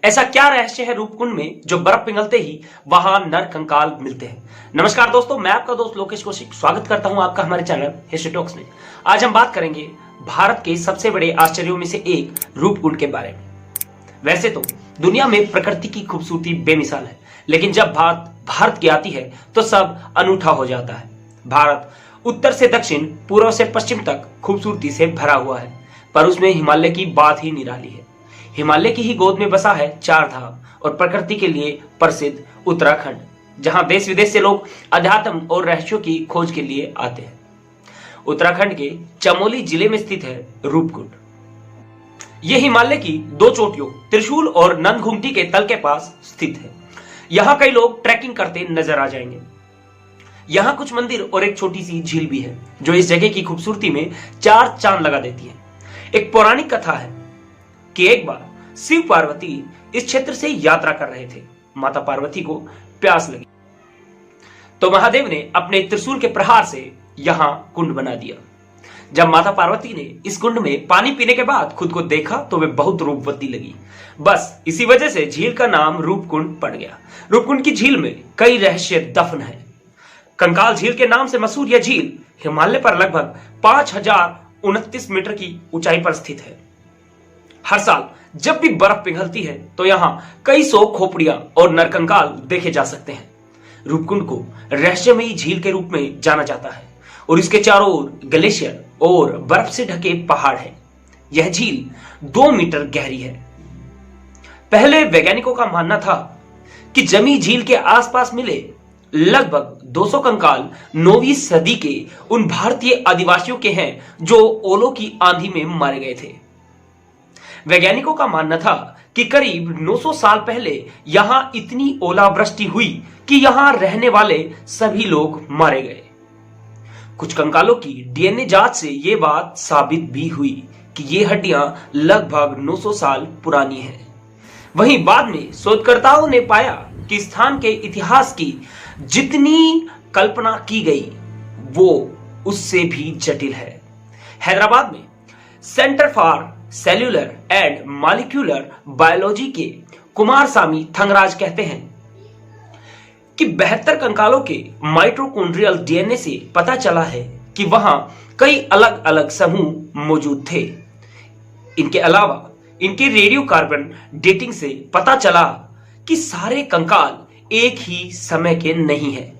ऐसा क्या रहस्य है रूपकुंड में जो बर्फ पिघलते ही वहां नर कंकाल मिलते हैं। नमस्कार दोस्तों, मैं आपका दोस्त लोकेश कौशिक स्वागत करता हूं आपका हमारे चैनल हिस्ट्री टॉक्स में। आज हम बात करेंगे भारत के सबसे बड़े आश्चर्यों में से एक रूपकुंड के बारे में। वैसे तो दुनिया में प्रकृति की खूबसूरती बेमिसाल है, लेकिन जब बात भारत की आती है तो सब अनूठा हो जाता है। भारत उत्तर से दक्षिण, पूर्व से पश्चिम तक खूबसूरती से भरा हुआ है, पर उसमें हिमालय की बात ही निराली है। हिमालय की ही गोद में बसा है चार धाम और प्रकृति के लिए प्रसिद्ध उत्तराखंड, जहां देश विदेश से लोग अध्यात्म और रहस्यों की खोज के लिए आते हैं। उत्तराखंड के चमोली जिले में स्थित है रूपकुंड। यह हिमालय की दो चोटियों त्रिशूल और नंदघुंटी के तल के पास स्थित है। यहां कई लोग ट्रैकिंग करते नजर आ जाएंगे। यहां कुछ मंदिर और एक छोटी सी झील भी है, जो इस जगह की खूबसूरती में चार चांद लगा देती है। एक पौराणिक कथा है कि एक बार शिव पार्वती इस क्षेत्र से यात्रा कर रहे थे। माता पार्वती को प्यास लगी तो महादेव ने अपने त्रिशूल के प्रहार से यहां कुंड बना दिया। जब माता पार्वती ने इस कुंड में पानी पीने के बाद खुद को देखा तो वे बहुत रूपवती लगी। बस इसी वजह से झील का नाम रूपकुंड पड़ गया। रूपकुंड की झील में कई रहस्य दफन है। कंकाल झील के नाम से मशहूर यह झील हिमालय पर लगभग 5029 मीटर की ऊंचाई पर स्थित है। हर साल जब भी बर्फ पिघलती है तो यहाँ कई सौ खोपड़ियां और नरकंकाल देखे जा सकते हैं। रूपकुंड को रहस्यमयी झील के रूप में जाना जाता है और इसके चारों ओर ग्लेशियर और बर्फ से ढके पहाड़ है। यह झील 2 मीटर गहरी है। पहले वैज्ञानिकों का मानना था कि जमी झील के आसपास मिले लगभग 200 कंकाल 9वीं सदी के उन भारतीय आदिवासियों के हैं जो ओलों की आंधी में मारे गए थे। वैज्ञानिकों का मानना था कि करीब 900 साल पहले यहां इतनी ओलावृष्टि हुई कि यहां रहने वाले सभी लोग मारे गए। कुछ कंकालों की डीएनए जांच से यह बात साबित भी हुई कि ये हड्डियां लगभग 900 साल पुरानी हैं। वहीं बाद में शोधकर्ताओं ने पाया कि स्थान के इतिहास की जितनी कल्पना की गई वो उससे भी जटिल है। हैदराबाद में centre for cellular and molecular biology के कुमारसामी थंगराज कहते हैं कि 72 कंकालों के माइटोकॉन्ड्रियल डीएनए से पता चला है कि वहां कई अलग अलग समूह मौजूद थे। इनके अलावा इनके रेडियो कार्बन डेटिंग से पता चला कि सारे कंकाल एक ही समय के नहीं है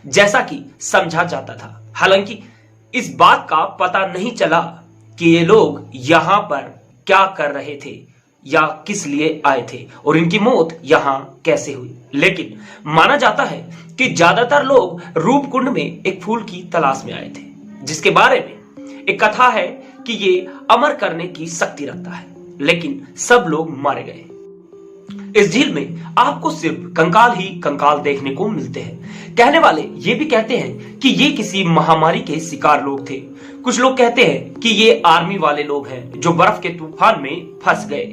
जैसा कि समझा जाता था। हालांकि इस बात का पता नहीं चला कि ये लोग यहां पर क्या कर रहे थे या किस लिए आए थे और इनकी मौत यहां कैसे हुई। लेकिन माना जाता है कि ज्यादातर लोग रूपकुंड में एक फूल की तलाश में आए थे, जिसके बारे में एक कथा है कि ये अमर करने की शक्ति रखता है, लेकिन सब लोग मारे गए। इस झील में आपको सिर्फ कंकाल ही कंकाल देखने को मिलते हैं। कहने वाले ये भी कहते हैं कि ये किसी महामारी के शिकार लोग थे। कुछ लोग कहते हैं कि ये आर्मी वाले लोग हैं जो बर्फ के तूफान में फंस गए।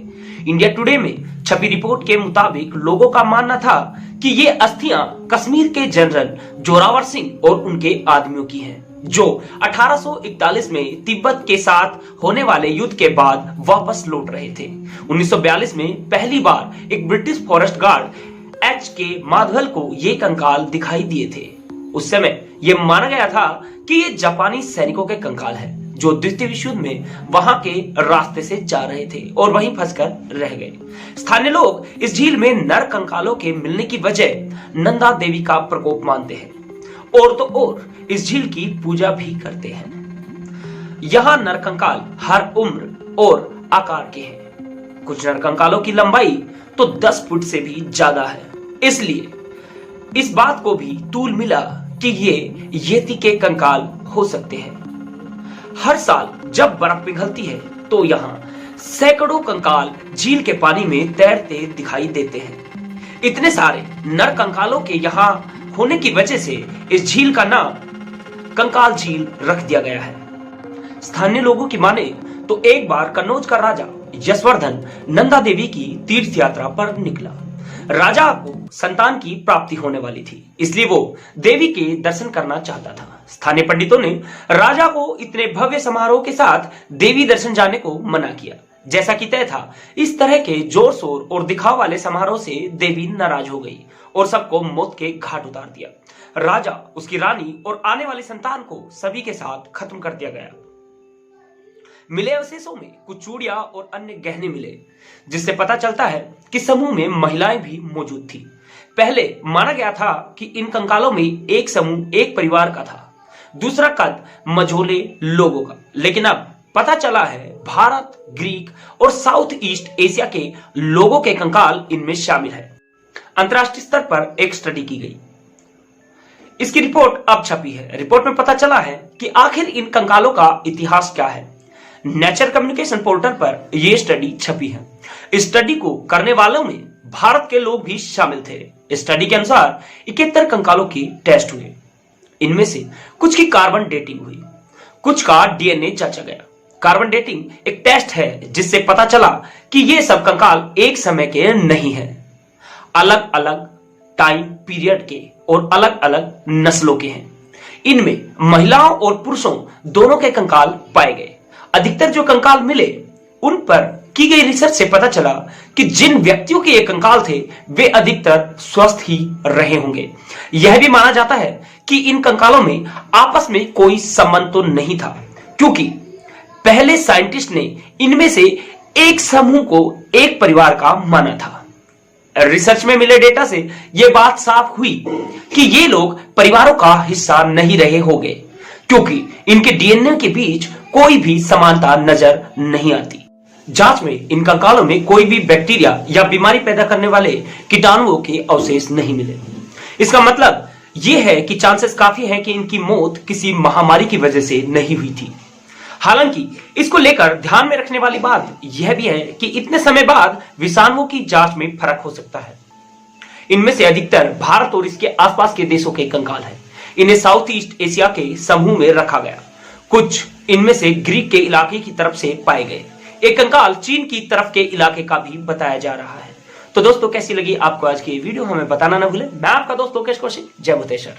इंडिया टुडे में छपी रिपोर्ट के मुताबिक लोगों का मानना था कि ये अस्थियां कश्मीर के जनरल जोरावर सिंह और उनके आदमियों की हैं, जो 1841 में तिब्बत के साथ होने वाले युद्ध के बाद वापस लौट रहे थे। 1942 में पहली बार एक ब्रिटिश फॉरेस्ट गार्ड H.K. माधवल को ये कंकाल दिखाई दिए थे। उस समय यह माना गया था कि ये जापानी सैनिकों के कंकाल हैं, जो द्वितीय विश्व युद्ध में वहां के रास्ते से जा रहे थे और वहीं फंसकर रह गए। स्थानीय लोग इस झील में नर कंकालों के मिलने की वजह नंदा देवी का प्रकोप मानते हैं और तो और इस झील की पूजा भी करते हैं। यहाँ नरकंकाल हर उम्र और आकार के हैं। कुछ नरकंकालों की लंबाई तो 10 फुट से भी ज्यादा है। इसलिए इस बात को भी तूल मिला कि ये येती के कंकाल हो सकते हैं। हर साल जब बर्फ पिघलती है तो यहाँ सैकड़ों कंकाल झील के पानी में तैरते दिखाई देते हैं। इतने सारे नर कंकालों के यहाँ होने की वजह से इस झील का नाम कंकाल झील रख दिया गया है। स्थानीय लोगों की माने तो एक बार कन्नौज का राजा यशवर्धन नंदा देवी की तीर्थ यात्रा पर निकला। राजा को संतान की प्राप्ति होने वाली थी, इसलिए वो देवी के दर्शन करना चाहता था। स्थानीय पंडितों ने राजा को इतने भव्य समारोह के साथ देवी दर्शन जाने को मना किया, जैसा कि तय था, इस तरह के जोर शोर और दिखाव वाले समारोह से देवी नाराज हो गई और सबको मौत के घाट उतार दिया। राजा, उसकी रानी और आने वाली संतान को सभी के साथ खत्म कर दिया गया। मिले अवशेषों में कुछ चूड़ियां और अन्य गहने मिले, जिससे पता चलता है कि समूह में महिलाएं भी मौजूद थी। पहले माना गया था कि इन कंकालों में एक समूह एक परिवार का था, दूसरा कद मझोले लोगों का, लेकिन अब पता चला है भारत, ग्रीक और साउथ ईस्ट एशिया के लोगों के कंकाल इनमें शामिल है। अंतरराष्ट्रीय स्तर पर एक स्टडी की गई, इसकी रिपोर्ट अब छपी है। रिपोर्ट में पता चला है कि आखिर इन कंकालों का इतिहास क्या है। नेचर कम्युनिकेशन पोर्टल पर यह स्टडी छपी है। इस स्टडी को करने वालों में भारत के लोग भी शामिल थे। स्टडी के अनुसार 71 कंकालों के टेस्ट हुए। इनमें से कुछ की कार्बन डेटिंग हुई, कुछ का डीएनए जांचा गया। कार्बन डेटिंग एक टेस्ट है जिससे पता चला कि ये सब कंकाल एक समय के नहीं हैं, अलग अलग टाइम पीरियड के और अलग अलग नस्लों के हैं। इनमें महिलाओं और पुरुषों दोनों के कंकाल पाए गए। अधिकतर जो कंकाल मिले उन पर की गई रिसर्च से पता चला कि जिन व्यक्तियों के ये कंकाल थे वे अधिकतर स्वस्थ ही रहे होंगे। यह भी माना जाता है कि इन कंकालों में आपस में कोई संबंध तो नहीं था, क्योंकि पहले साइंटिस्ट ने इनमें से एक समूह को एक परिवार का माना था। रिसर्च में मिले डेटा से यह बात साफ हुई कि ये लोग परिवारों का हिस्सा नहीं रहे होंगे, क्योंकि इनके डीएनए के बीच कोई भी समानता नजर नहीं आती। जांच में इन कंकालों में कोई भी बैक्टीरिया या बीमारी पैदा करने वाले कीटाणुओं के अवशेष नहीं मिले। इसका मतलब यह है कि चांसेस काफी है कि इनकी मौत किसी महामारी की वजह से नहीं हुई थी। हालांकि इसको लेकर ध्यान में रखने वाली बात यह भी है कि इतने समय बाद विषाणुओं की जांच में फर्क हो सकता है। इनमें से अधिकतर भारत और इसके आसपास के देशों के कंकाल हैं। इन्हें साउथ ईस्ट एशिया के समूह में रखा गया। कुछ इनमें से ग्रीक के इलाके की तरफ से पाए गए। एक कंकाल चीन की तरफ के इलाके का भी बताया जा रहा है। तो दोस्तों, कैसी लगी आपको आज की वीडियो, हमें बताना ना भूलें। मैं आपका दोस्त लोकेश कौशिक, जय भूतेश्वर।